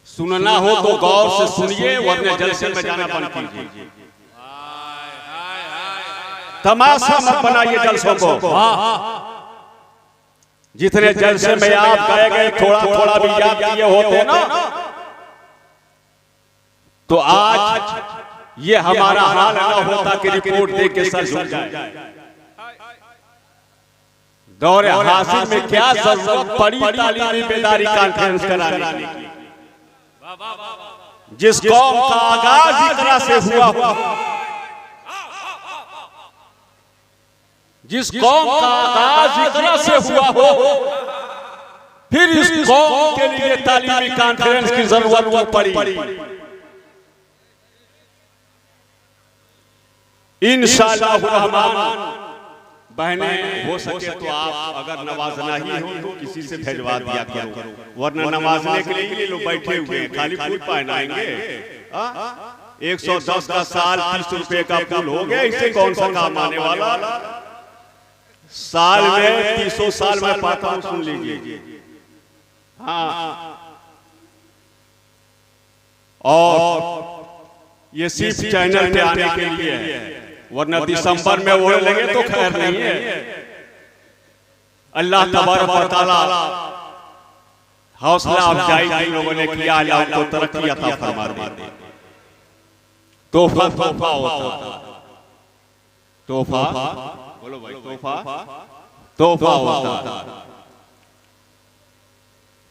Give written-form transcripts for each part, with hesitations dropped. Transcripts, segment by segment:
सुनना हो तो गौर से सुनिए, वरना जलसे में जाना बंद कीजिए। तमाशा मत बनाइए जलसों को। जितने जलसे में आप गए थोड़ा थोड़ा भी याद किए होते ना, तो आज ये हमारा हाल ना होता कि रिपोर्ट दे के सर झुक जाए। दौरे हासिल में क्या जरूरत पड़ी तालीमी बेदारी कॉन्फ्रेंस कराने की। जिस कौम का आगाज इकरा से हुआ, जिस कौम का आगाज इकरा से हुआ हो, फिर इस कौम के लिए तालीमी कॉन्फ्रेंस की जरूरत क्यों पड़ी। इंशाअल्लाह रहमान बहने हो सके तो आप अगर नवाजना ही हो तो किसी से भेजवा दिया करो, वरना नवाजने के लिए ये लोग बैठे हुए हैं, खाली फूल पहनाएंगे। 110 का साल 30 रुपए का फूल हो गया, इससे कौन सा काम आने वाला। साल में 300 साल में पाता हूं, सुन लीजिए। हाँ, और ये सिर्फ चैनल पे आने के लिए है, वरना दिसंबर में ओढ़ लेंगे तो खैर नहीं है। अल्लाह तबारक व तआला हौसला अफजाई जिन लोगों ने किया, अल्लाह उनको तरक्की अता फरमा दे। तोहफा तोहफा होता, तोहफा बोलो भाई, तोहफा होता।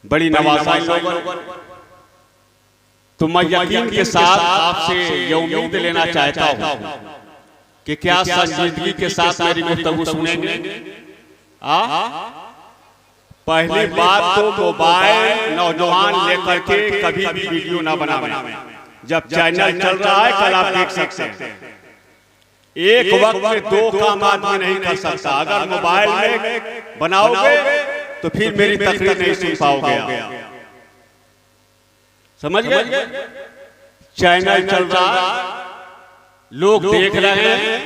बड़ी नवाज़ाई लोगों, तो मैं यकीन के साथ आपसे ये उम्मीद लेना चाहता हूं कि क्या संजीदगी के साथ मेरी गुफ्तगू सुनेंगे। पहली बात तो मोबाइल नौजवान लेकर के कभी भी वीडियो ना बनावे। जब चैनल चल रहा है, कल आप देख सकते हैं, एक वक्त में 2 काम आदमी नहीं कर सकता। अगर मोबाइल में बनाओगे तो फिर मेरी तकरीर नहीं सुन पाओगे। समझ गए? चैनल चल रहा है, लोग देख रहे हैं,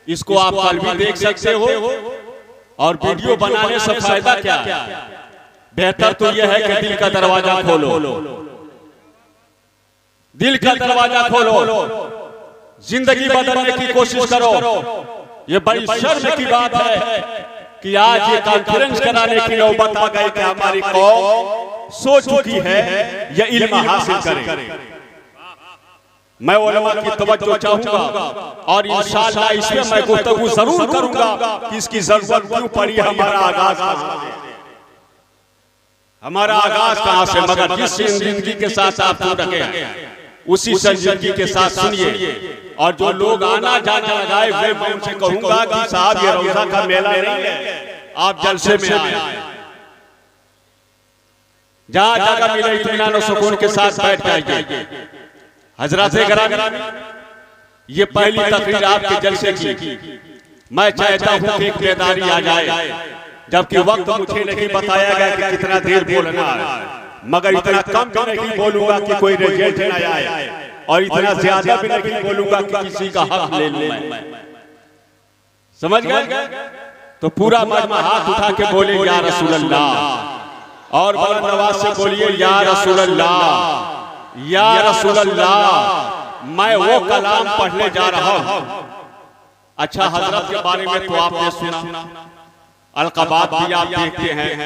इसको आप कल भी देख सकते हो। और वीडियो बनाने से फायदा क्या है? बेहतर तो यह है कि दिल का दरवाजा खोलो, दिल का दरवाजा खोलो, जिंदगी बदलने की कोशिश करो। ये बड़ी शर्म की बात है कि आज ये कॉन्फ्रेंस कराने की नौबत आ गई कि हमारी कौम सो चुकी है ये इल्म हासिल करे। मैं उलमा की तवज्जो चाहूंगा और इंशाअल्लाह इसमें मैं गुफ्तगू जरूर करूंगा कि इसकी जरूरत क्यों पड़ी। हमारा आगाज कहां से, मगर जिस जिंदगी के साथ आप जुड़ रखे हैं उसी जिंदगी के साथ सुनिए। और जो लोग आना जाना लगाए हुए, मैं उनसे कहूंगा कि साहब ये रोजा का मेला नहीं है, आप जलसे में आए। जहां जगह मिले इत्मीनान और सुकून के साथ बैठ जाइए। हजरत गिरामी, ये पहली तकरीर आपके जलसे की। मैं चाहता हूं कि एक बेदारी आ जाए, जबकि वक्त मुझे नहीं बताया गया कि कितना देर बोलना है, मगर इतना कम भी नहीं बोलूंगा कि कोई रिजल्ट न आए, और इतना ज्यादा भी नहीं बोलूंगा कि किसी का हक ले लूं मैं। समझ गए? तो पूरा मजमा हाथ उठा के बोले या रसूल अल्लाह, और बुलंद आवाज से बोलिए या रसूल अल्लाह, या रसूल अल्लाह। मैं वो कलाम पढ़ने जा रहा हूं। अच्छा, हजरत के बारे में तो आपने सुना, अलक़बात भी आप देखते हैं,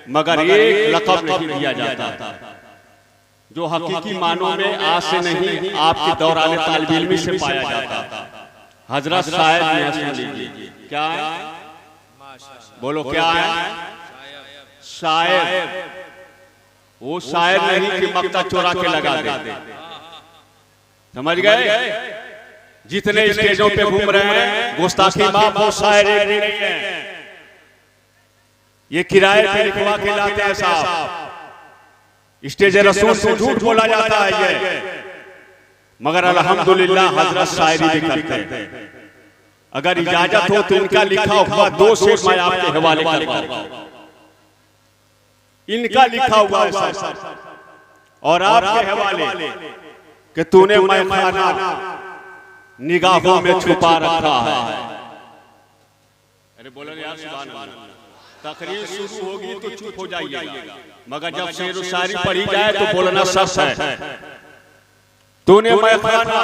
मगर एक लक़ब नहीं दिया जाता जो हकीकी मानों में आज से नहीं, आपके दौरान तालिब इल्मी से पाया जाता। हजरत शायर ने, सुन लीजिए क्या है, बोलो क्या है? शायर। वो शायर नहीं कि मक्ता चोरा के लगा दे। समझ गए? जितने स्टेजों पे घूम रहे हैं गुस्ताखी माफ, वो शायर नहीं है, ये किराए पे लिखवा के लाते हैं साहब। स्टेज रसूल से झूठ बोला जाता है ये, मगर अल्हम्दुलिल्लाह हजरत शायरी भी करते हैं। अगर इजाजत हो तो इनका लिखा हुआ 2 शेर मैं आपके हवाले करवाऊंगा। इनका लिखा हुआ है और आपके हवाले कि तूने मैं खाना निगाहों में छुपा रखा है। अरे बोलो यार सुभान अल्लाह। तकरीर शुरू होगी तो चुप हो जाइएगा, मगर जब शेर व शायरी पढ़ी जाए तो बोलना सच है। तूने मैखाना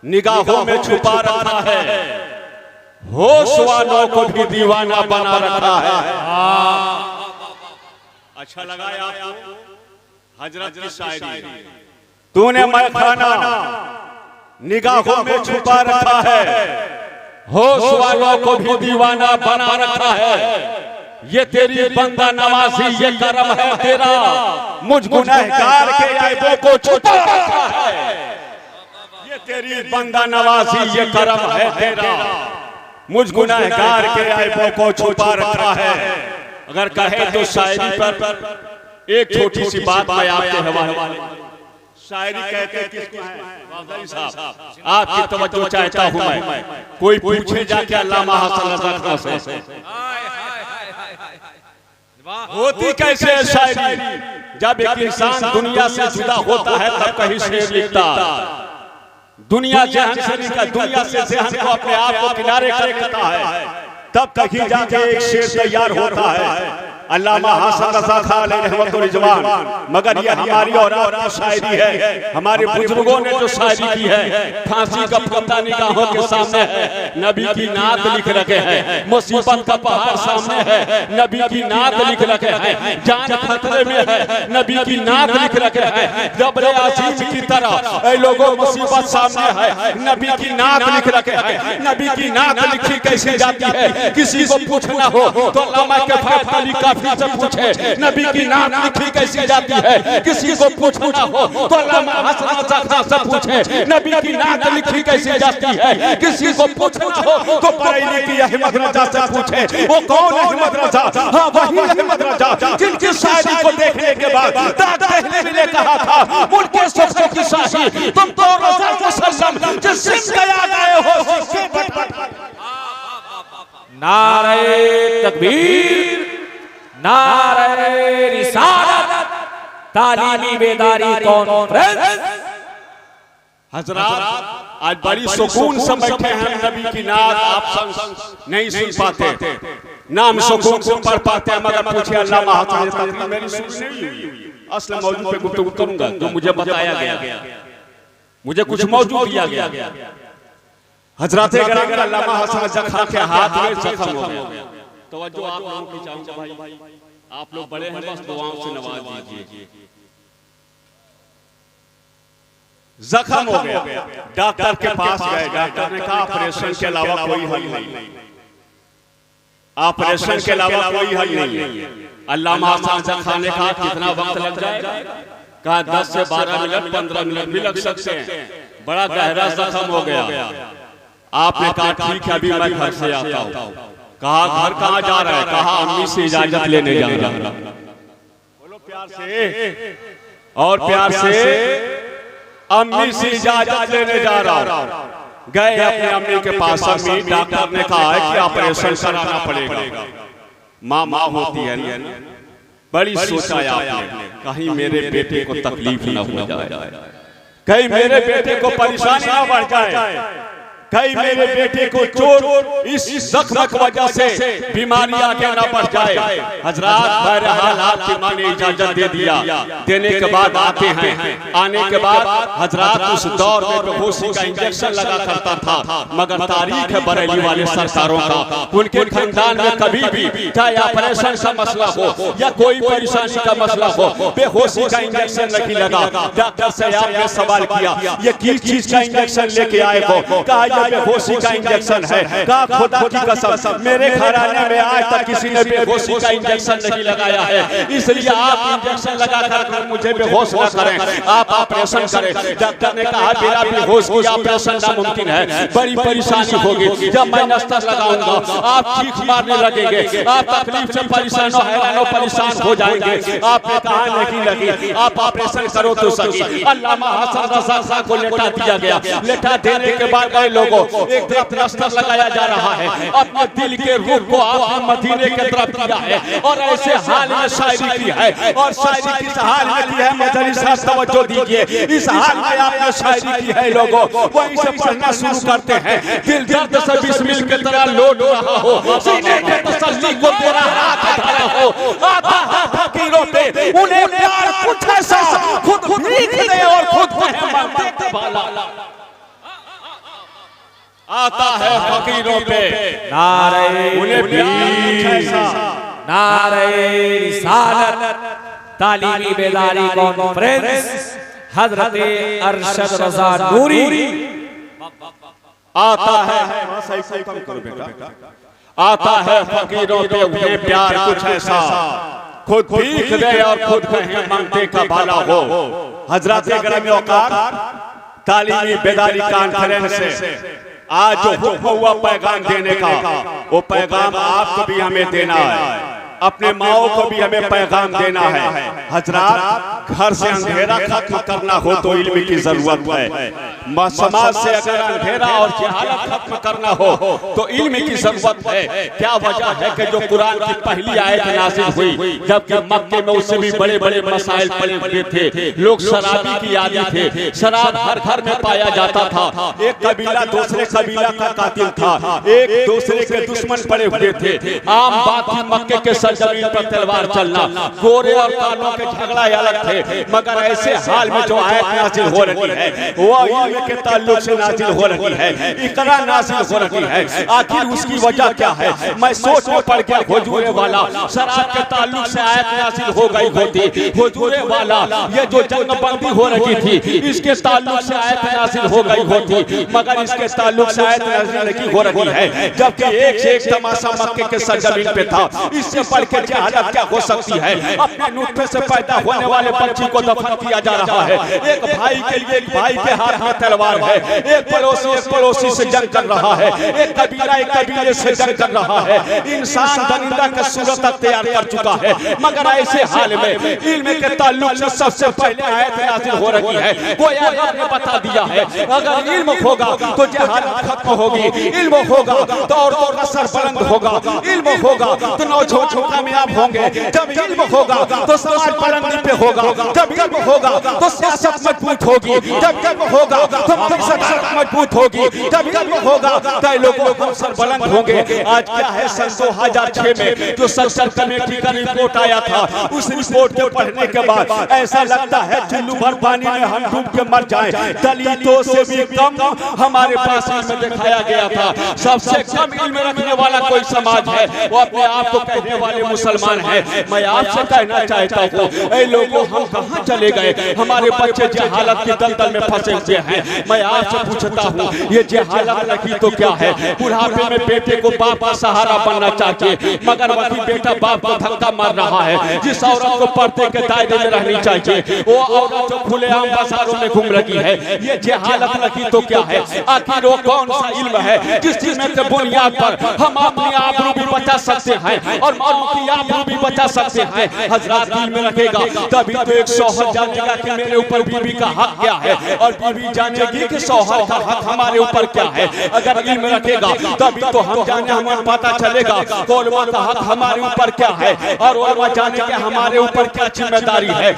निगाहों में छुपा रखा है, होश वालों को भी दीवाना बना रखा है। अच्छा लगा आपको हजरत की शायरी? तूने मैखाना निगाहों में छुपा रखा है, होश वालों को भी दीवाना बना रखा है। ये तेरी बंदा नवाजी, ये करम है तेरा, मुझ गुनहगार के ऐबों को छुपा रखा है। ये तेरी बंदा नवाजी, ये करम है तेरा, मुझ गुनहगार के ऐबों को छुपा रखा है। अगर कहे तो शायरी पर एक छोटी सी बात मैं आपके हवाले। शायरी कहते किसको है? वाज़ई साहब, आपकी तवज्जो चाहता हूं मैं। कोई पूछे जाके अल्लामा हसन रज़ा खान से होती कैसे है शायरी? जब एक इंसान दुनिया से जुदा होता है तब कहीं शेर लिखता। दुनिया जहन से निकल, दुनिया से जहन को अपने आप को किनारे करता है, तब कहीं जाके एक शेर तैयार होता है। अल्लामा हसन रज़ा खान रहमतुल रिजवान, मगर ये हमारी और आपकी शायरी है। हमारे बुजुर्गों ने जो शायरी की है, फांसी का फंदा निगाहों के सामने है, नबी की नात लिख रखे हैं। मुसीबत का पहाड़ सामने है, नबी की नात लिख रखे हैं। जान खतरे में है, नबी की नात लिख रखे हैं। जबरे अजीम की तरह ऐ लोगों मुसीबत सामने है, नबी की नात लिख रखे हैं। नबी की नात लिखी कैसे जाती है? किसी को पूछना हो तो अल्लामा के फायदा का से पूछे, नबी की नात लिखी कैसी जाती है? किसी को पूछना हो तो अल्लामा हसन रज़ा खान से पूछे, नबी की नात लिखी कैसी जाती है? किसी को पूछना हो तो बरेली की अहमद रजा से पूछे। वो कौन अहमद रजा? हाँ, वही अहमद रजा जिनकी शायरी को देखने के बाद दादा अहमद ने कहा था, मुल्क सबसे की शाही तुम तो रज़ा वसल्लम जिस सिम गया गए हो से बट। नारे तकबीर, नारे रिसालत, तालीमी बेदारी कॉन्फ्रेंस। हजरात आज बड़ी सुकून से बैठे हैं। नबी की नात आप नहीं सुन पाते, नाम सुकून से पढ़ पाते हैं, मगर पूछे अल्लामा हसन तकरीर मेरी सुन नहीं हुई। असल मौजूद पे गुफ्तगू करूंगा जो मुझे बताया गया, मुझे कुछ मौजूद दिया गया। हजरत अल्लामा हसन रज़ा खान के हाथ में जख्म हो गया। तवज्जो आप लोगों की चाहूंगा भाई, आप लोग बड़े हैं, बस दुआओं से नवाज दीजिए। जख्म हो गया, डॉक्टर के पास गए, डॉक्टर ने कहा ऑपरेशन के अलावा कोई हल नहीं, ऑपरेशन के अलावा कोई हल नहीं है। अल्लामा हसन रज़ा खान ने कहा कितना वक्त लग जाएगा? कहा 10 से 12 मिनट 15 मिनट भी लग सकते हैं। बड़ा गहरा जख्म हो गया। आपने कहा ठीक है, अभी मैं घर से आता हूँ। कहा घर कहाँ जा रहा है? कहा अम्मी से इजाजत लेने जा रहा हूं। बोलो प्यार से, और प्यार से, अम्मी से इजाजत लेने जा रहा हूं। गए अपनी अम्मी के पास। अम्मी, डॉक्टर ने कहा है कि ऑपरेशन कराना पड़ेगा। माँ होती है ना, बड़ी सोचा आपने, कहीं मेरे बेटे को तकलीफ न हो जाए, कहीं मेरे बेटे को परेशानी न बढ़ जाए, कहीं मेरे बेटे को चोट इस जख्म की वजह से बीमारी आगे न बढ़ जाए। हजरात बहरहाल आपकी मां ने इजाजत दे दिया। देने के बाद आते हैं, आने के बाद हजरात उस दौर में बेहोशी का इंजेक्शन लगा करता था, मगर तारीख है बरेली वाले सरकारों का, उनके खानदान में कभी भी चाहे ऑपरेशन का मसला हो या कोई परेशानी का मसला हो, बेहोशी का इंजेक्शन नहीं लगा। डॉक्टर से आपने सवाल किया ये किस चीज का इंजेक्शन लेके आए हो? कहा बेहोशी का इंजेक्शन है। कहा खुदा की कसम मेरे घराने में आज तक किसी ने बेहोशी का इंजेक्शन नहीं लगाया है, इसलिए आप इंजेक्शन लगा कर मुझे बेहोश न करें, आप ऑपरेशन करें। डॉक्टर ने कहा मेरा बेहोश की ऑपरेशन नामुमकिन है, बड़ी परेशानी होगी। जब मैं नस्तर लगाऊंगा आप चीख मारने लगेंगे, आप तकलीफ से परेशान हैरान परेशान हो जाएंगे। आपने कहा नहीं लगी, आप ऑपरेशन करो तो सही। अल्लामा हसन रज़ा खान को लेटा दिया गया। लेटा देने के बाद लोगों, एक तरफ प्लास्टर लगाया जा रहा है, अपने दिल के रूह को आपने मदीने की तरफ किया है और ऐसे हाल में शायरी की है। और शायरी किस हाल में की है मदनी साहब तवज्जो दीजिए, इस हाल में आपने शायरी की है लोगों। वहीं से पढ़ना शुरू करते हैं, दिल दर्द से बिस्मिल की तरह लौट रहा हो, सीने के तसल्ली को तेरा हाथ धरा हो, आता है फकीरों पे उन्हें प्यार कुछ ऐसा, खुद भीख दे और खुद कहे मांगते का भाला। आता है फकीरों पे नारे उन्हें प्यार कुछ ऐसा, नारे रिसालत तालीमी बेदारी कॉन्फ्रेंस हजरत अरशद रजा नूरी। आता है आता है फकीरों पे उन्हें प्यार कुछ ऐसा, खुद भीख दे और खुद कहे मांगते का भाला हो। हजरत ग्रामी औकात तालीमी बेदारी कॉन्फ्रेंस से आज जो हुक्म हुआ पैगाम देने का, वो पैगाम आपको भी हमें देना है, अपने माओ को भी हमें पैगाम देना है। हजरात, घर से अंधेरा खत्म करना हो तो इल्म की जरूरत है। समाज से अगर अंधेरा और जहालत खत्म करना हो तो इल्म की जरूरत है। क्या वजह है कि जो कुरान की पहली आयत नाज़िल हुई, जबकि मक्के में उससे भी बड़े बड़े मसाइल पड़े हुए थे, लोग शराबी की आदी थे, शराब हर घर में पाया जाता था, एक कबीला दूसरे कबीला का कातिल था, एक दूसरे के दुश्मन पड़े हुए थे। आम बात थी मक्के के सरजमीन पर तलवार चलना, गोरे और कालों के झगड़ा अलग थे, मगर ऐसे हाल में जो आयत नाज़िल हो रही है वो इल्म के ताल्लुक से नाज़िल हो रही है, इकरा नाज़िल हो रही है। आखिर उसकी वजह क्या है? मैं सोच में पड़ गया, हुजूरे वाला शराब के ताल्लुक से आयत नाज़िल हो गई होती, हुजूरे वाला ये जो जंगबंदी हो रही थी इसके ताल्लुक से आयत नाज़िल हो गई होती, मगर इसके ताल्लुक से आयत नाज़िल नहीं हो रही है, जबकि एक से एक तमाशा मक्के के सरजमीन पे था। इससे बढ़ के जहालत क्या हो सकती है? अपने नुत्फे से पैदा होने वाले बच्ची को दफन किया जा रहा है, एक भाई के लिए एक भाई के हाथ में तलवार है, एक पड़ोसी से जंग कर रहा है, एक कबीला एक कबीले से जंग कर रहा है। इंसान दरिंदा का सूरत तैयार कर चुका है, मगर ऐसे हाल में इल्म के ताल्लुक से सबसे पहले आयत नाज़िल हो रही है। कोई अल्लाह ने बता दिया है अगर इल्म होगा तो जहालत खत्म होगी, इल्म होगा तो औरतों का सर बुलंद होगा, इल्म होगा तो नौजवान कामयाब होंगे, जब इल्म होगा तो समाज बुलंदी पे होगा, जब इल्म होगा तो सियासत मजबूत होगी, जब इल्म होगा तो मकसद मजबूत होगी, जब इल्म होगा तो लोगों को सर बुलंद होंगे। आज क्या है, सन 2006 में जो सेंट्रल कमेटी का रिपोर्ट आया था, उस रिपोर्ट को पढ़ने के बाद ऐसा लगता है चुल्लू भर पानी में हम डूब के मर जाएं। दलितों से भी कम हमारे पास इल्म दिखाया गया था। सबसे कम इल्म रखने वाला कोई समाज है वो अपने आप को कहने वाले मुसलमान है। मैं आपसे कहना चाहता हूँ, ऐ लोगों हम कहाँ चले गए? हमारे बच्चे जहालत की दलदल में फंसे हुए हैं। मैं आपसे पूछता हूँ, ये जहालत रखी तो क्या है? बुढ़ापे में बेटे को बाप का सहारा बनना चाहिए, मगर वही बेटा बाप को धक्का मार रहा है। जिस औरत को पर्दे के दायरे में रहनी चाहिए वो औरत जो खुलेआम बाजारों में घूम रही है, ये जहालत रखी तो क्या है? आखिर वो कौन सा इल्म है जिस इल्म के बुनियाद पर हम अपनी आबरू भी बचा सकते हैं और मौत की आबरू भी बचा सकते हैं? हजरात, दिल में रखेगा तभी तो एक शौहर जानेगा कि मेरे ऊपर बीवी का हक क्या है, और बीवी जानेगी कि शौहर का हक हमारे ऊपर क्या है। अगर इल्म रखेगा तभी तो हम जाने, हमें पता चलेगा उलमा का हक हमारे ऊपर क्या है और उलमा जाने के हमारे ऊपर क्या जिम्मेदारी है।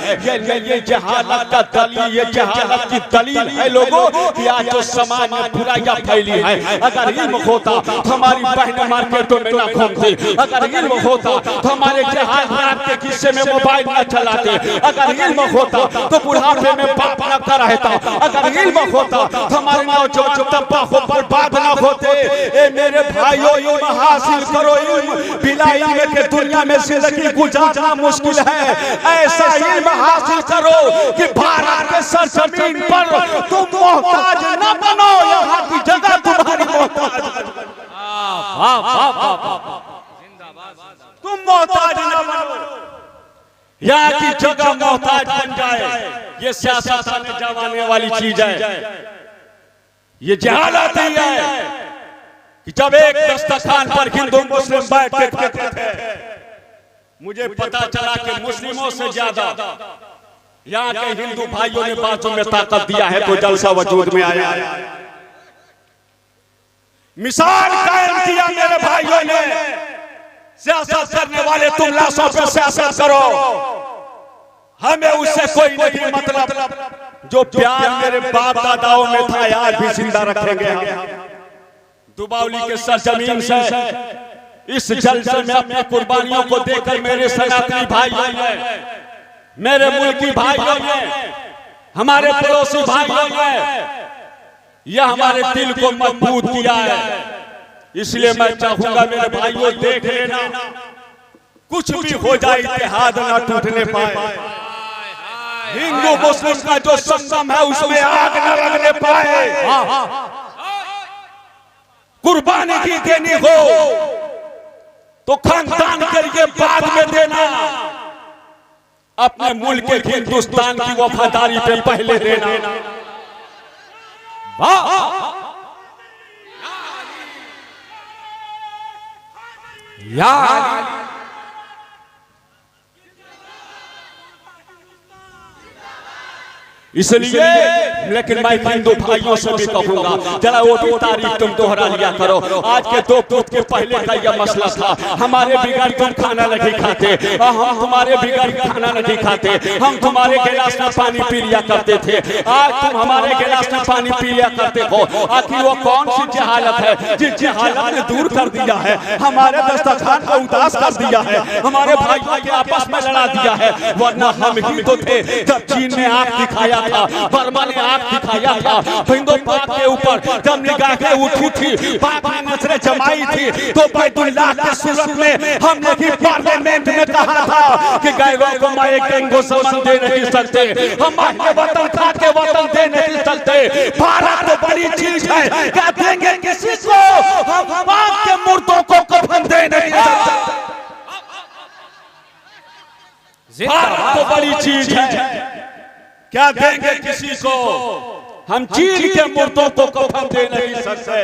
ये जहालत का दलील, ये जहालत की दलील है लोगों कि आज जो समाज में बुराइयां फैली है। अगर इल्म होता तो हमारी बहनें मार्केटों में ना घूमती, अगर इल्म होता तो हमारे जहाज के किस्से में मोबाइल न चलाते, अगर इल्म होता तो बुढ़ापे में बाप न कर रहता, अगर इल्म होता तो हमारे नौजवान तबाह बर्बाद न होते। ए मेरे भाइयों, इल्म हासिल करो, इल्म बिना इल्म के दुनिया में जिंदगी गुजारना मुश्किल है। ऐसा इल्म हासिल करो कि भारत के सरजमीन पर तुम मोहताज न बनो, यहाँ की जगह तुम्हारी मोहताज, तुम मोहताज न बनो, यहाँ की जगह मोहताज बन जाए। ये सियासत आने जमाने वाली चीज है, ये जहालत ही है कि जब एक दस्तरखान पर हिंदू मुस्लिम बैठ के खाते थे, मुझे पता चला कि मुस्लिमों से ज्यादा यहाँ के हिंदू भाइयों ने बातों में ताकत दिया है, तो जलसा वजूद में आया। मिसाल कायम किया मेरे भाइयों ने। सियासत करने वाले तुम लाशों पे सियासत करो, हमें उससे कोई नहीं मतलब। जो प्यार मेरे बाप दादाओं में था यार भी जिंदा रखेंगे हम। दुबावली के सरजमीन से इस जलसे में अपनी कुर्बानियों को देकर मेरे सनातनी भाइयों ने, मेरे मुल्की भाइयों ने, हमारे पड़ोसी भाइयों ने यह हमारे दिल को मजबूत किया है। इसलिए मैं चाहूंगा मेरे भाइयों देख लेना, कुछ भी हो जाए इत्तेहाद ना टूटने पाए। हिंदू मुस्लिम का जो संगम है उसमें आग न लगने पाए। कुर्बानी की देनी हो तो खानदान के लिए बाद में देना, अपने मुल्क के हिंदुस्तान की वफादारी पे पहले देना। इसलिए लेकिन मैं हिंदू भाइयों से भी कहूंगा, जरा वो भी तारीख तुम दोहरा लिया करो। आज के 2 पूत के पहले का यह मसला था, हमारे बिगड़ तुम खाना नहीं खाते, हम तुम्हारे बिगड़ खाना नहीं खाते, हम तुम्हारे गिलास में पानी पी लिया करते थे, आज तुम हमारे गिलास में पानी पी लिया करते हो। आखिर वो कौन सी जहालत है जिस जहालत ने दूर कर दिया है, हमारे दस्तरखान को उदास कर दिया है, हमारे भाइयों के आपस में लड़ा दिया है। वरना हम ही तो थे जब चीन ने आंख दिखाया था, बर्मा ने आंख दिखाया था, हिंदू पाक के ऊपर जब निगाहें उठी थी, पाक ने नजरें जमाई थी, तो बैतुल्लाह के सूरत में हमने भी पार्लियामेंट में कहा था कि गैरों को माए गंगो समन दे नहीं सकते, हम अपने वतन खा के वतन दे नहीं सकते। भारत तो बड़ी चीज है, क्या देंगे किसी को, हम पाक के मुर्दों को कफन दे नहीं सकते। भारत तो बड़ी चीज है, क्या देंगे किसी को, हम चीन के मुर्दों को कफन दे नहीं सकते।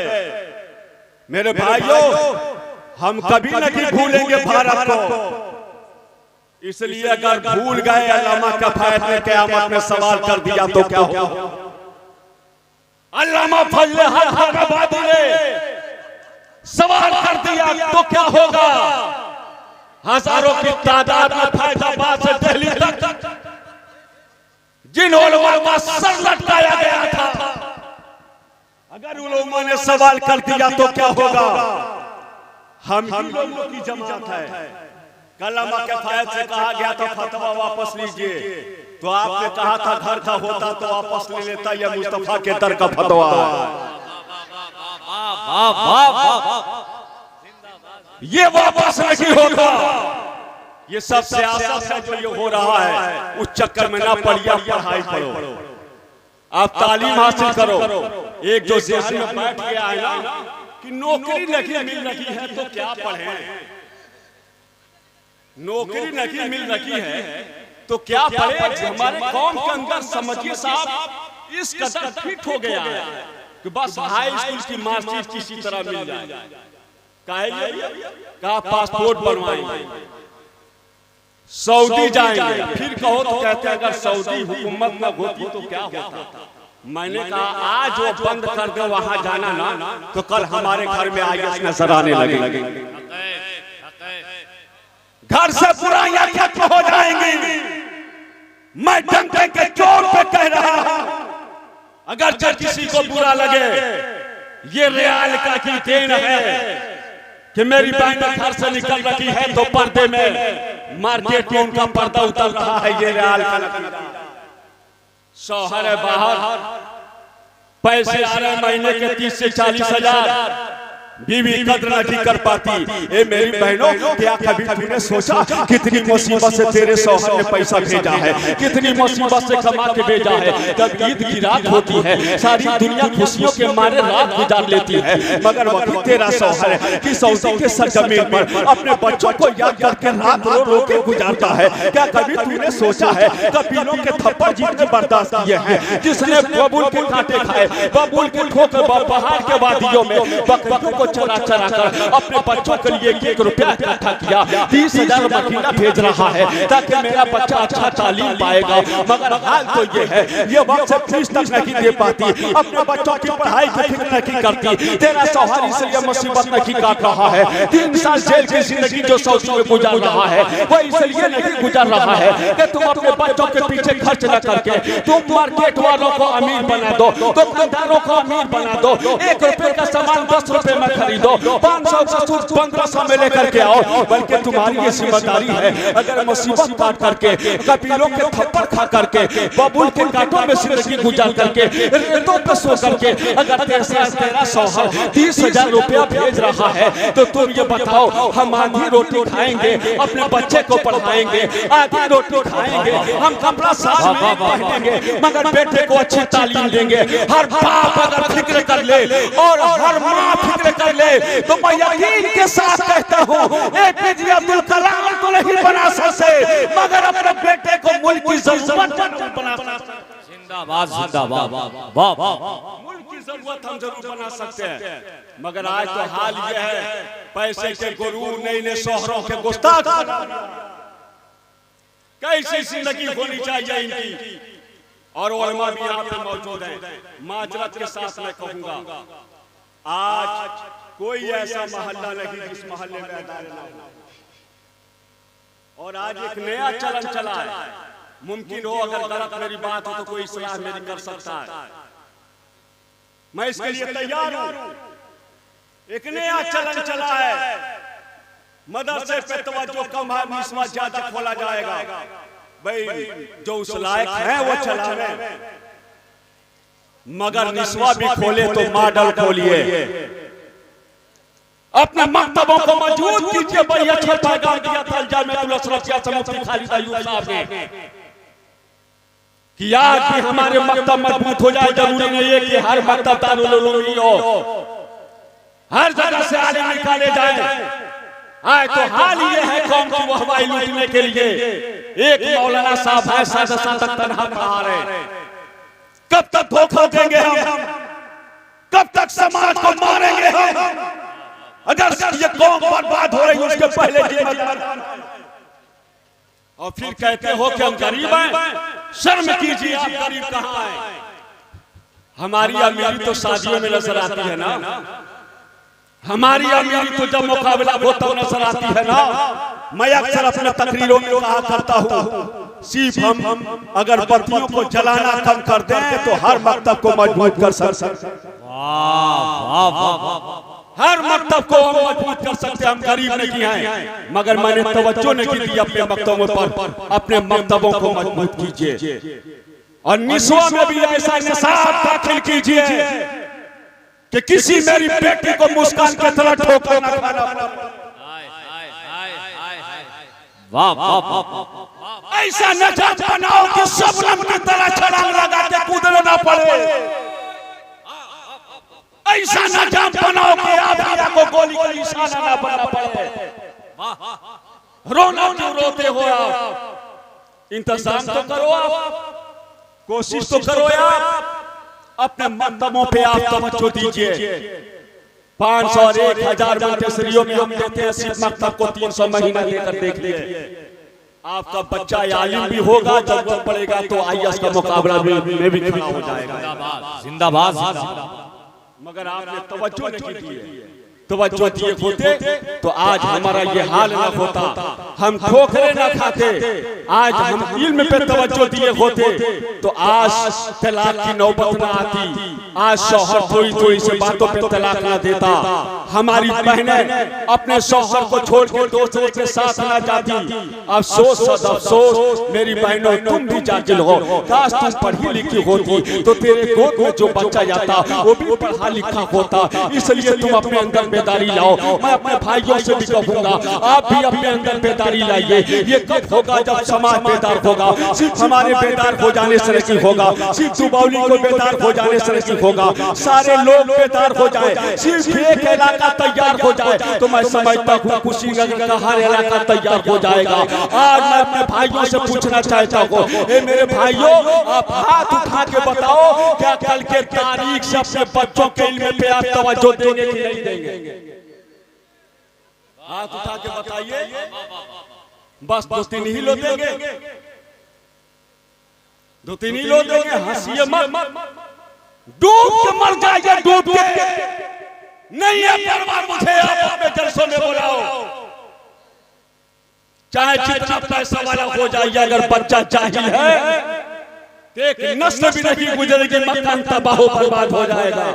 मेरे भाइयों, हम कभी नहीं भूलेंगे भारत को। इसलिए अगर भूल गए, अल्लामा कफायत ने क़यामत में सवाल कर दिया तो क्या होगा। अल्लामा फजले हक हैदराबादी ने सवाल कर दिया तो क्या होगा। हजारों की तादाद में फैजाबाद से दिल्ली तक जिन उलमा का सर लटकाया गया था, अगर उलमा ने सवाल कर दिया तो क्या होगा। हम ही लोगों की जमात है। कलामा कफायत से कहा गया था फतवा वापस लीजिए, तो आपने कहा था घर का होता तो वापस ले लेता, यह मुस्तफा के दर का फतवा है, ये वापस नहीं होगा। ये सब सियासत है जो ये हो रहा है, उस चक्कर में ना पढ़िए, पढ़ाई पढ़ो, आप तालीम हासिल करो। एक जो जेल में बैठ गया है ना कि नौकरी नहीं मिल रही है तो क्या पढ़े, नौकरी नहीं मिल रही है तो क्या पढ़े। हमारे कौम के अंदर समझिए साहब इस कदर फिट हो गया है कि बस हाई स्कूल की मार्कशीट किसी तरह मिल जाए, कहा पासपोर्ट बनवाएंगे, सऊदी जाएंगे, फिर कहो तो कहते हैं अगर सऊदी हुकूमत में होती तो क्या होता। मैंने कहा आज वो बंद कर दो वहां जाना ना, तो कल हमारे घर में आईएएस नजर आने लगेंगे, घर से बुराइयां खत्म हो जाएंगी। मैं डंके के जोर पे कह रहा हूं, अगर जब किसी को बुरा लगे, ये रियाल का की देन है कि मेरी बहन घर से निकल रही है तो पर्दे में मार्केट में उनका पर्दा उतर रहा है, ये रियाल का। शौहर है बाहर, पैसे आ रहे महीने के 30 से 40 हजार, बीवी कद्र नहीं कर पाती। ए मेरी बहनों, क्या कभी तूने सोचा कितनी मुसीबत से तेरे शौहर ने पैसा भेजा है, कितनी मुसीबत से कमा के भेजा है। जब ईद की रात होती है, सारी दुनिया खुशियों के मारे रात गुजार लेती है, मगर वही तेरा शौहर है कि सऊदी के सरजमीन पर अपने बच्चों को याद करके रात रो रो के गुजारता है। क्या कभी तूने सोचा है कबीलों के थप्पड़ जितने बर्दाश्त किए हैं, जिसने बबूल के कांटे खाए, बबूल के ठोकर पहाड़ के वादियों में बकरियों को को चरा चरा कर अपने बच्चों के लिए 1 रुपया इकट्ठा किया, 30,000 महीना भेज रहा है ताकि मेरा बच्चा अच्छा तालीम पाएगा। मगर हाल तो ये है, ये वक्त से फीस तक नहीं दे पाती, अपने बच्चों की पढ़ाई की फिक्र नहीं करती। तेरा शौहर इसलिए मुसीबत नहीं काट रहा है, 3 साल जेल की जिंदगी जो सऊदी में गुजार रहा है वो इसलिए नहीं गुजार रहा है कि तुम अपने बच्चों के पीछे खर्च न करके तुम मार्केट वालों को अमीर बना दो, दुकानदारों को अमीर बना दो, 1 रुपए का सामान 10 रुपए में खरीदो, 500 का सूट 1500 में लेकर के आओ। बल्कि तुम्हारी ये जिम्मेदारी है, अगर मुसीबत काट करके, कबीलों के थप्पड़ खा करके, बबूल के कांटों में जिंदगी गुजार करके, रेतों पर सो करके अगर तेरा शौहर 30,000 रुपया भेज रहा है तो तुम ये बताओ, हम आधी रोटी खाएंगे, अपने बच्चे को पढ़ाएंगे, आधी रोटी खाएंगे, हम कपड़ा साल में पहनेंगे, मगर बेटे को अच्छी तालीम देंगे। हर बाप अगर फिक्र कर ले और हर माँ फिक्र कर ले तो मैं यकीन के साथ कहता हूँ APJ अब्दुल कलाम तो नहीं बना सकते, मगर अपने बेटे को मुल्क की जरूरत बना सकते। जिंदाबाद जिंदाबाद, वाह वाह। मुल्क की जरूरत हम जरूर बना सकते हैं, मगर आज तो हाल ये है, पैसे के गुरूर नए शोहरों के गुस्ताख, कैसी जिंदगी होनी चाहिए इनकी। और उलमा भी यहाँ पे मौजूद हैं, माजरत के साथ मैं कहूँगा, आज कोई ऐसा मोहल्ला नहीं जिस मोहल्ले में अदालत ना हो। और आज एक नया चलन चला है, मुमकिन हो अगर गलत मेरी बात हो तो कोई इस्लाह मेरी कर सकता है, मैं इसके लिए तैयार हूँ। एक नया चलन चला है, मदरसे पे तवज्जो कम है, मिसवा ज्यादा खोला जाएगा। भाई जो उस लायक है वो चला रहे, मगर निस्वा भी खोले तो मॉडल खोलिए, अपने मकतबों को मजबूत कीजिए। बड़ी अच्छा पैगाम दिया था जामिअतुल अशरफिया से मुफ्ती खालिद अय्यूब साहब ने कि आज भी हमारे मकतब मजबूत हो जाए। जरूरी नहीं है कि हर मकतब दारुल उलूम ही हो, हर जगह से आलिम निकाले जाए। आए तो हाल ये है कौम की वाहवाही लूटने के लिए एक मौलाना साहब है, सादसा तक तनहा पढ़ा रहे। कब तक धोखा देंगे हम, कब तक समाज को मारेंगे हम? अगर ये कौम बर्बाद हो रही है उसके पहले और फिर कहते हो कि हम गरीब हैं। शर्म कीजिए, आप गरीब कहाँ हैं? हमारी अमीरी तो शादियों में नजर आती है ना, हमारी अमीरी तो जब मुकाबला हो तब नजर आती है ना। मैं अक्सर अपने तकरीरों में कहा करता हूँ, सिर्फ हम अगर बत्तियों को जलाना कम कर दें तो हर मकतब को मजबूत कर सकते, हर मकतब को हम मजबूत कर सकते। हम गरीब नहीं हैं, मगर मैंने तवज्जो नहीं दी अपने मकतबों पर। अपने मकतबों को मजबूत कीजिए और निस्वा में भी ऐसा निसाब दाखिल कीजिए कि किसी मेरी बेटी को मुस्कान के तरह ठोकर न खाना। वाह वाह वाह। ऐसा नजात बनाओ कि शबनम की तरह छलांग लगा के कूदना ना पड़े। ऐसा नजात बनाओ कि आबिया को गोली का निशाना ना बनना पड़े। रोना क्यों रोते हो आप? इंतजाम तो करो, आप कोशिश तो करो आप। अपने मकतबों पे आप तवज्जो दीजिए। 500 और 1000 मुंतसरियों में हम देते हैं, सिर्फ मकतब को 300 महीना देकर देख लीजिए। आपका बच्चा आलिम भी होगा, जरूरत पड़ेगा तो IAS का मुकाबला में भी खड़ा हो जाएगा। जिंदाबाद जिंदाबाद। मगर आपने तवज्जो नहीं दी, तवज्जो दिए होते तो आज हमारा ये हाल ना होता, हम ठोकरे ना खाते। आज हम इल्म पे तवज्जो दिए होते तो आज तलाक की नौबत ना आती। आज शौहर थोड़ी थोड़ी से बातों पे तलाक ना देता। हमारी बहनें अपने शौहर को छोड़ के दूसरे के साथ ना जाती। अफसोस सद अफसोस मेरी बहनों, तुम भी जागिल हो। काश तुम पढ़ी लिखी होती तो तेरे गोद में जो बच्चा जाता वो भी पढ़ा लिखा होता। इसलिए तुम अपने अंदर बेदारी लाओ। मैं अपने भाइयों से भी कहूंगा, आप भी अपने अंदर बेदारी लाइए। ये कब होगा? जब समाज बेदार होगा। सिर्फ हमारे बेदार हो जाने से नहीं होगा, सिर्फ दुबौली को बेदार हो जाने से नहीं होगा, सारे लोग बेदार हो जाए। सिर्फ एक इलाका तैयार हो जाए तो मैं समझता हूँ कुशीनगर का हर इलाका तैयार हो जाएगा। आज मैं अपने भाइयों से पूछना चाहता हूँ, मेरे भाइयों, आप हाथ उठा के बताओ, क्या कल के तारीख से अपने बच्चों के इल्म पे आप तवज्जो देंगे कि नहीं देंगे? हाथ उठा के बताइए। बस 2-3 ही लो देंगे, 2-3 ही लो देंगे। हंसिए मत, डूब के मर जाइए, डूब के। नहीं है परवाह मुझे आप अपने जलसों में बुलाओ, चाहे जितना पैसा वाला हो जाइए, अगर बच्चा चाहिए है एक नस्ल भी नहीं गुजरेगी, मकान तबाह बर्बाद हो जाएगा।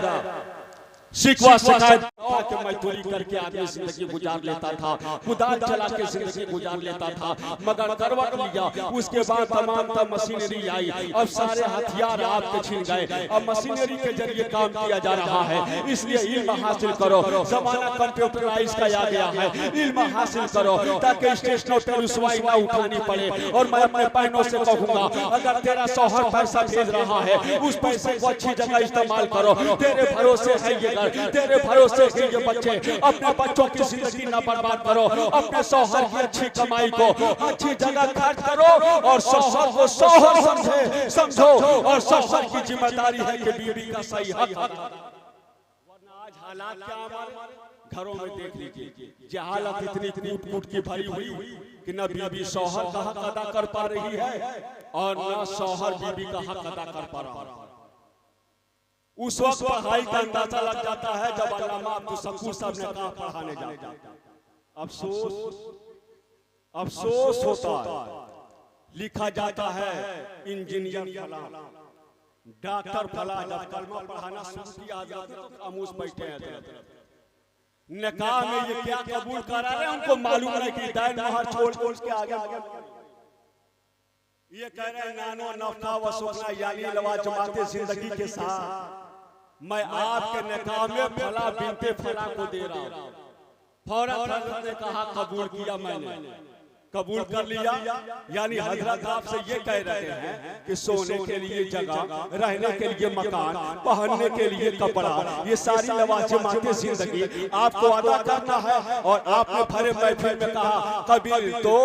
शिकवा शिकायत कि मजदूरी करके आदमी जिंदगी गुजार लेता था, कुदाल चला के जिंदगी गुजार लेता था, मगर करवट लिया। उसके बाद तमाम मशीनरी आई, अब सारे हथियार आपके छिन गए, अब मशीनरी के जरिए काम किया जा रहा है। इसलिए इल्म हासिल करो, जमाना कंप्यूटराइज का आ गया है। इल्म हासिल करो ताकि स्टेशनों पर रुसवाई ना उठानी पड़े। और मैं अपने बहनों से कहूंगा, अगर तेरा शौहर पैसा भेज रहा है, उस पैसे को अच्छी जगह इस्तेमाल करो। तेरे भरोसे है ये, तेरे भरोसे से ये बच्चे, अपने बच्चों की जिंदगी ना बर्बाद करो। अपने शौहर की अच्छी कमाई को अच्छी जगह खर्च करो और शौहर को शौहर समझो और शौहर की जिम्मेदारी है कि बीवी का सही हक। वरना आज हालात क्या हमारे घरों में देख लीजिए, ये हालत इतनी कूट की भरी हुई कि न बीवी शौहर का हक अदा कर पा रही है और न शौहर बीवी का हक अदा कर पा रहा है। उस वक्त पढ़ाई का अंदाजा लग जाता है जब अल्लामा अब्दुल शकूर साहब ने कहा पढ़ाने जाओ। अफसोस होता है, लिखा जाता है इंजीनियर फला, डॉक्टर फला। जब कलमा पढ़ाना शुरू किया तो खामोश बैठे हैं। निकाह में ये क्या कबूल करा रहे हैं उनको मालूम नहीं कि दान मोहर छोड़ के आगे ये कह रहे हैं नानो नफका व सुखना यानी लवाजमाते जिंदगी के साथ मैं आपके निकाह में फला बिनते फला को दे रहा हूं। फौरन हजरत ने कहा कबूल किया, मैंने कबूल कर लिया। यानी हजरत आपसे ये कह रहे हैं कि सोने के लिए जगह, रहने के लिए मकान, पहनने के लिए कपड़ा, ये सारी लवाजिमाते जिंदगी आपको अदा करना है। और आपने भरे महफिल में कहा कबील तो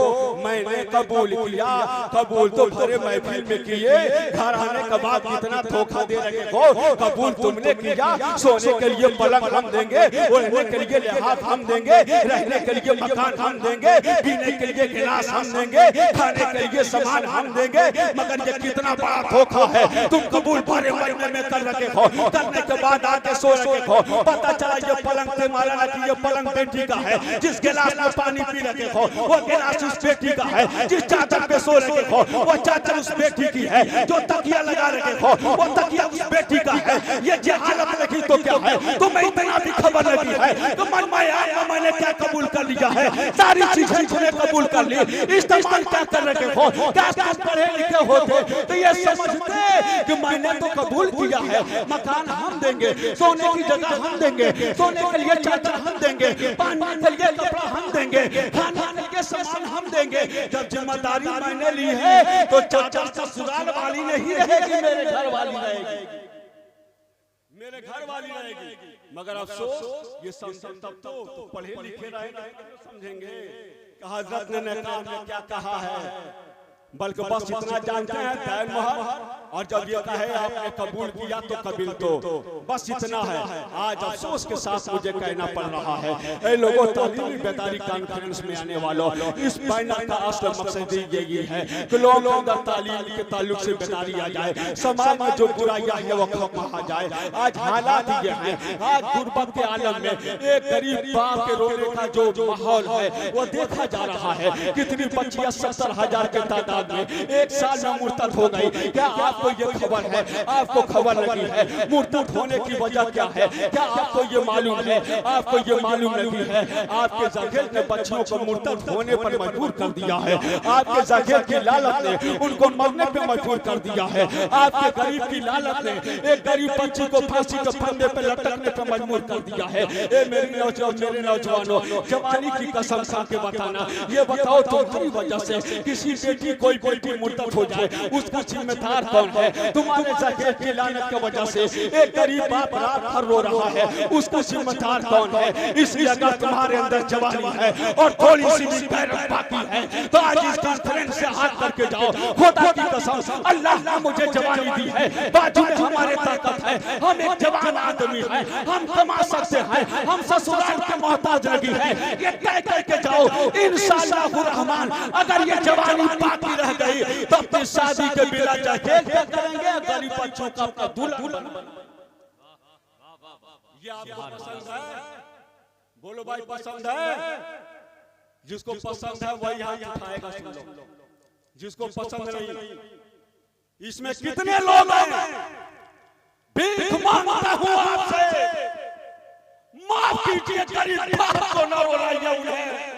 मैंने कबूल किया। कबूल तो भरे महफिल में किए, घर आने के बाद कितना धोखा दे रहे हो। कबूल तुमने किया, सोने के लिए पलंग हम देंगे, ओढ़ने के लिए लिहाफ हम देंगे, रहने के लिए मकान हम देंगे, पीने के लिए गिलास हम देंगे, खाने के लिए सामान हम देंगे। मगर ये कितना बड़ा धोखा है। तुम कबूल भरे महीने में कर रखे हो, करने के बाद आके सो रखे हो। पता चला ये पलंग तुम्हारा नहीं, ये पलंग बेटी का है। जिस गिलास में पानी पी रखे हो वो गिलास उस बेटी का है। जिस चादर पे सो रखे हो वो चादर उस बेटी की है। जो तकिया लगा रखे हो वो तकिया उस बेटी का है। ये हालत रखी तो क्या है, तुम्हें इतना भी खबर लगी है तो मन में मैंने क्या कबूल कर लिया है। सारी चीजें तुमने कबूल कर ली, इस्तेमाल क्या कर रखे हो। क्या तुम पढ़े लिखे होते तो ये समझते कि मैंने तो कबूल किया है। मकान हम देंगे, सोने की जगह हम देंगे, सोने के लिए चादर हम देंगे, पानी के लिए कपड़ा हम देंगे, खाने के लिए सामान हम देंगे। जब जिम्मेदारी मैंने ली है तो चाचा ससुराल वाली नहीं रहेगी, मेरे घर वाली रहेगी, मेरे घर वाली रहेगी। मगर अफसोस ये समझ तब तो पढ़े लिखे रहेंगे समझेंगे हजरत ने निकाह में क्या कहा है। बल्कि बस इतना जानते हैं दान मोहर, और जब ये कहे आपने कबूल किया तो कबील तो बस इतना है। आज अफसोस के साथ मुझे कहना पड़ रहा है, ऐ लोगों तालीमी बेदारी कॉन्फ्रेंस में आने वालों, इस बैनर का असल मकसद यही है कि लोगों अंदर तालीम के ताल्लुक से बेदारी आ जाए, समाज में जो बुराइयां हैं वो खत्म हो जाए। आज हालात ये हैं, आज गुर्बत के आलम में एक गरीब बाप के रोने का जो माहौल है वो देखा जा रहा है। कितनी बच्चियां 70,000 के तादाद में एक साल में मुर्तद हो गई। क्या आपको ये खबर है, आपको खबर लगी है मुर्तद होने की वजह क्या है? क्या आपको ये मालूम है, आपको ये मालूम नहीं है? आपके जाहिल ने बच्चों को मुर्तद होने पर मजबूर कर दिया है। आपके जाहिल की लालच ने उनको मरने पे मजबूर कर दिया है। आपके गरीब की लालच ने एक गरीब बच्ची को फांसी के फंदे पे लटकने पे मजबूर कर दिया है। ए मेरे नौजवानों, जवानी की कसम खा के बताना, ये बताओ तुम्हारी वजह से किसी बेटी को कोई बेटी मुर्तद हो जाए उसका जिम्मेदार कौन है? तुम्हारे जहेज की लानत की वजह से एक गरीब बाप रात भर रो रहा है, उसका जिम्मेदार कौन है? इसलिए अगर तुम्हारे अंदर जवानी है और थोड़ी सी भी गैरत बाकी है तो आज इस कॉन्फ्रेंस से हाथ करके जाओ, खुदा की कसम अल्लाह ने मुझे जवानी दी है, बाजू में हमारे ताकत है, हम एक जवान आदमी है, हम कमा सकते हैं, हम ससुराल के मोहताज नहीं है। ये तय करके जाओ इंशाअल्लाह रहमान अगर ये जवानी बाकी रह गई तो अपनी शादी के बिना जहेज करेंगे, गरीब बच्चों का अपना दुल्हन। ये आपको पसंद है? बोलो भाई पसंद है? जिसको पसंद है वही हाथ उठाएगा, सुन लो। जिसको पसंद नहीं, इसमें कितने लोग हैं भीख मांगता हूं आपसे, माफ कीजिए गरीब बाप को ना रुलाइए उन्हें।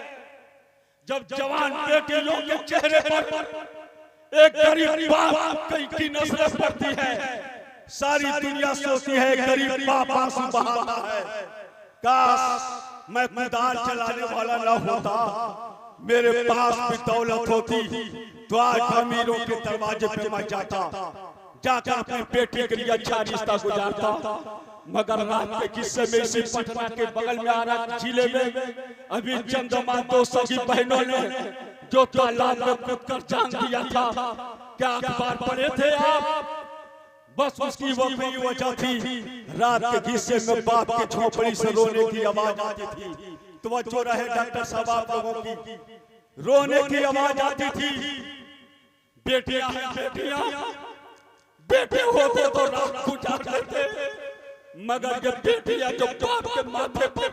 जब जवान बेटियों के चेहरे पर एक गरीब बाप की नजर पड़ती है, सारी दुनिया सोचती है गरीब बाप आंसू बहाता है। काश मैं कुदाल चलाने वाला ना होता, मेरे पास भी दौलत होती तो आज अमीरों के दरवाजे पे मैं जाता, जाकर अपनी बेटी के लिए अच्छा रिश्ता गुजारता। मगर रात के किस्से में इसी पटना के बगल में आ रहा जिले में अभी चंद्रमा 200 की बहनों ने जो तालाब में कूदकर जान दिया था, क्या अखबार पढ़े थे आप? बस उसकी वो वजह थी, रात के हिस्से में बाप की झोपड़ी से रोने की आवाज आती थी। तवज्जो रहे डॉक्टर साहब आप लोगों की, रोने की आवाज आती थी। बेटियां बेटियां बेटे होते तो रात गुजार लेते, मगर ये बेटियां जो बाप के माथे पर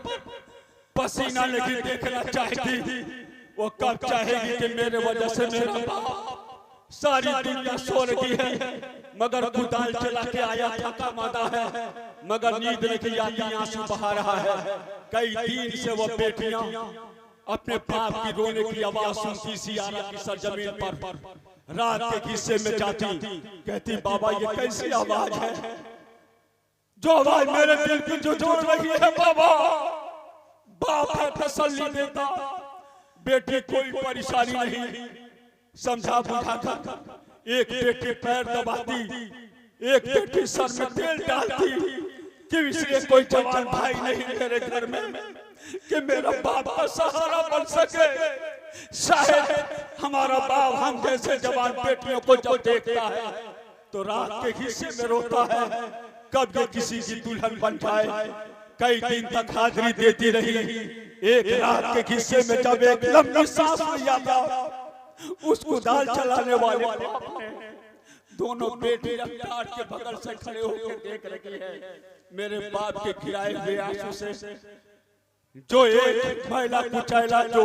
पसीना नहीं देखना चाहती, वो कब चाहेगी कि मेरे वजह से मेरा बाप सारी दुनिया सो रही है मगर कुदाल चला के आया थका मादा है, मगर नींद नहीं आती, आंसू बहा रहा है। कई दिन से वो बेटियां अपने बाप की रोने की आवाज सुनती सियारा की सरजमीन पर रात के हिस्से में जाती, कहती बाबा ये कैसी आवाज है जो आवाज मेरे दिल को जो जोड़ रही है? बाबा बाप है तसल्ली देता, बेटी कोई परेशानी नहीं, समझा बुझाकर एक बेटी पैर दबाती, एक बेटी सर में तेल डालती कि इसलिए कोई जवान भाई नहीं मेरे घर में कि मेरा बाप का सहारा बन सके। शायद हमारा बाप हम जैसे जवान बेटियों को जब देखता है तो रात के हिस्से में रोता है, कब ये किसी की दुल्हन बन जाए। कई दिन तक हाजिरी देती रही, एक रात के हिस्से में जब एक लंबी सांस लिया था, उसको दाल चलाने वाले बाप ने दोनों बेटी रफ्तार के बगल से खड़े होकर देख रही है। मेरे बाप के गिराए हुए आंसू से जो एक महिला कुचैला जो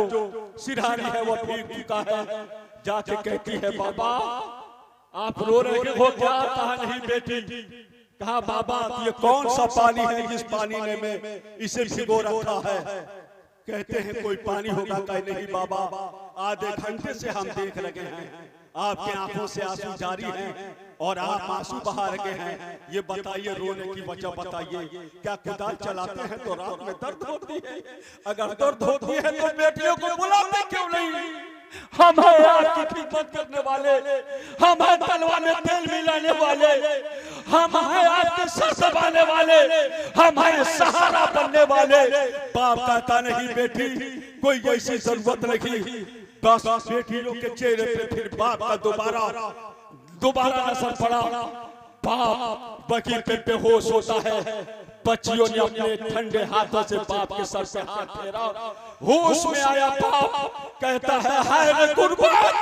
सिरहानी है वो भीग चुका है, जाके कहती है बाबा आप रो रहे हो क्या? कहा नहीं बेटी। कहा बाबा ये कौन सा पानी है जिस पानी ने में इसे भिगो रखा है? कहते हैं कोई पानी होगा। कहे नहीं बाबा आधे घंटे से हम देख रहे हैं, आपके आंखों से आंसू जारी हैं और आप आंसू बहा रहे हैं। ये बताइए रोने की वजह बताइए, क्या कुदाल चलाते हैं तो रात में दर्द होती है? अगर दर्द होती है तो बेटियों को बुलाते क्यों नहीं? हम हैं आपकी खिदमत करने वाले, हम हैं तलवार में तेल मिलाने वाले, हम हैं आपके सर दबाने वाले, हम हैं सहारा बनने वाले। बाप कहता नहीं बेटी कोई ऐसी जरूरत नहीं, बस बेटियों के चेहरे पे फिर बाप का दोबारा असर पड़ा। बाप बकीर पे बेहोश होता है, बच्चियों ने अपने ठंडे हाथों से बाप के सर पे हाथ फेरा, होश में आया बाप कहता है हाय रे कुर्बान,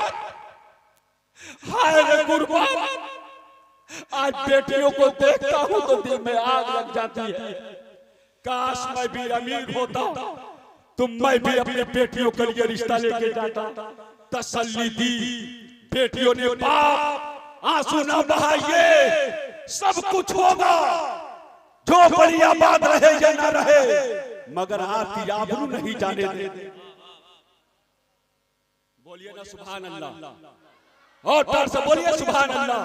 हाय रे कुर्बान। आज बेटियों को देखता हूं तो दिल में आग लग जाती है। काश मैं भी अमीर होता तो मैं भी अपने बेटियों के लिए रिश्ता लेके जाता। तसल्ली दी बेटियों ने, बाप आंसू ना बहाइए, सब कुछ होगा, जो बड़ी आबाद रहे या ना रहे, मगर आपकी आबरू नहीं जाने दे। बोलिए ना सुभान अल्लाह, और डर से बोलिए सुभान अल्लाह।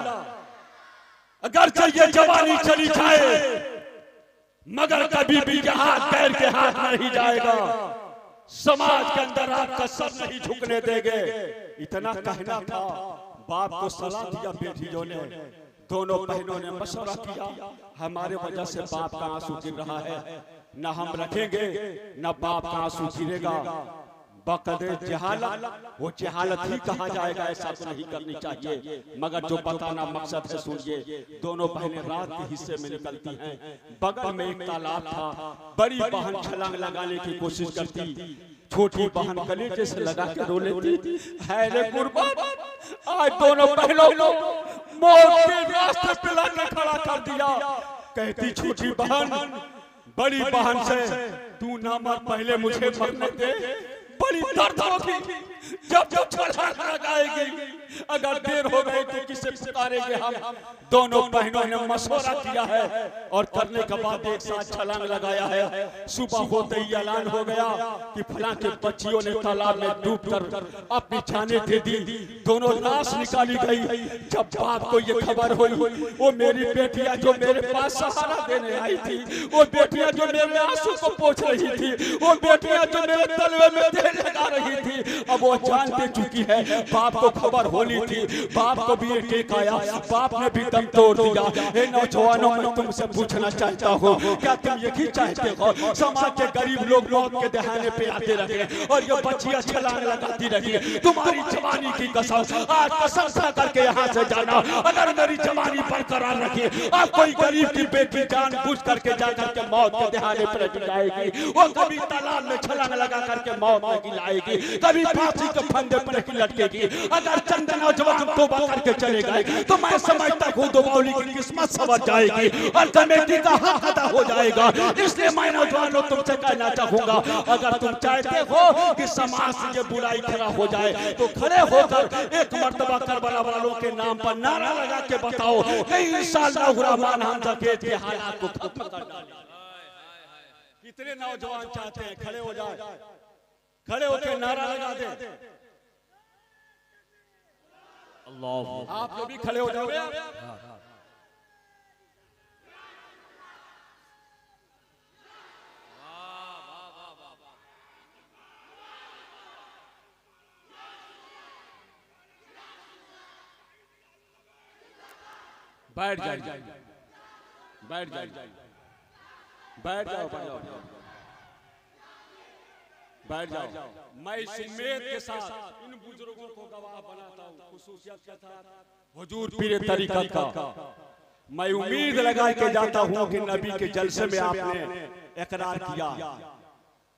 अगर चाहिए जवानी चली जाए मगर कभी भी हाथ पैर के हाथ नहीं जाएगा, समाज के अंदर आपका सर नहीं झुकने देंगे। इतना कहना था बाप को सलाह दिया बेटियों ने, दोनों बहनों ने मशवरा किया, हमारे वजह से बाप का आंसू गिर रहा है, न हम रखेंगे न बाप का आंसू गिरेगा। बकदर जहालत, वो जहालत ही कहा जाएगा, ऐसा तो नहीं करनी चाहिए। मगर जो बताना मकसद है सुनिए। दोनों बहनें रात के हिस्से में निकलती हैं। बगल में एक तालाब था, बड़ी बहन छलांग लगाने की कोशिश करती, छोटी बहन गले से लगा के रो लेती, है रे कुर्बान, आज दोनों बहनों को मौत के रास्ते पे लाके खड़ा कर दिया। कहती छोटी बहन बड़ी बहन से, तू ना मर, पहले मुझे मरने दे, बड़ी दर्द होगी जब जब छलांग लगाएगी, अगर देर हो गई तो किसे पुकारेंगे हम। दोनों बहनों ने मशवरा किया है और करने के बाद एक साथ छलांग लगाया है। सुबह होते ही ऐलान हो गया कि फलां के बच्चियों ने तालाब में डूबकर अपनी जानें दे दी। दोनों लाश निकाली गई। जब बाप को ये खबर हुई, वो मेरी बेटियां जो मेरे पास सहारा देने आई थी, वो बेटियां जो मेरे आंसू को पोंछ रही थी, वो बेटियां जो मेरे तलवे में तेल लगा रही थी, अब वो जान दे चुकी है। बाप को खबर होनी थी, बाप को भी एक टेक आया, बाप ने भी दम तोड़ दिया। हे नौजवानों, मैं तुमसे पूछना चाहता हूँ, क्या तुम यही चाहते हो समाज के गरीब लोग मौत के दहाने पे आते रहे और ये बच्चियां छलांग लगाती रही? तुम्हारी जवानी की कसम, आज कसम खा करके यहाँ से जाना, अगर मेरी जवानी बरकरार रखी, आप कोई गरीब की बेटी जानबूझ करके जाकर के मौत के दहाने पर गिराएगी, वो कभी तालाब में छलांग लगा करके मौत में गिराएगी, कभी फांसी के फंदे पर लटकेगी। अगर चंद नौजवान तौबा करके चले गए तो मैं समझता हूँ दुबौली की किस्मत सवर जाएगी और कमेटी का हक अदा हो जाएगा। इसलिए मैं नौजवानों तुमसे कहना चाहूंगा, अगर तुम चाहते हो कि समाज से ये बुराई खड़ा हो जाए तो खड़े होकर एक मर्तबा करबला वालों के नाम पर नारा लगा के बताओ कि इंशाअल्लाह रहमान हम जगह के हालात को खत्म कर डालेंगे। कितने नौजवान चाहते हैं खड़े हो जाए, खड़े होकर नारा लगा दे। अल्लाह, आप लोग भी खड़े हो जाओगे। बैठ जाओ, बैठ जाओ, बैठ जाओ, बैठ जाओ। मैं इस उम्मीद के साथ इन बुजुर्गों को गवाह बनाता हूँ, खुसूसियत के साथ हुजूर पीर तरीक़त का। मैं उम्मीद लगा के जाता हूँ कि नबी के जलसे में आपने इकरार किया,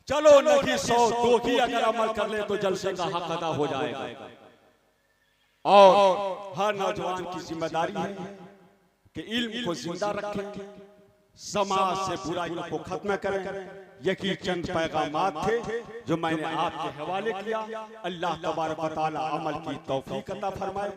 चलो नहीं 100 2 ही अगर अमल कर ले तो जलसे का हक अदा हो जाएगा। और हर नौजवान की जिम्मेदारी है कि इल्म को जिंदा रखें, समाज से बुराइयों को खत्म करें। यही चंद पैगामात थे जो मैंने आपके हवाले किया। अल्लाह तबारक व तआला अमल की तौफीक अता फरमाए।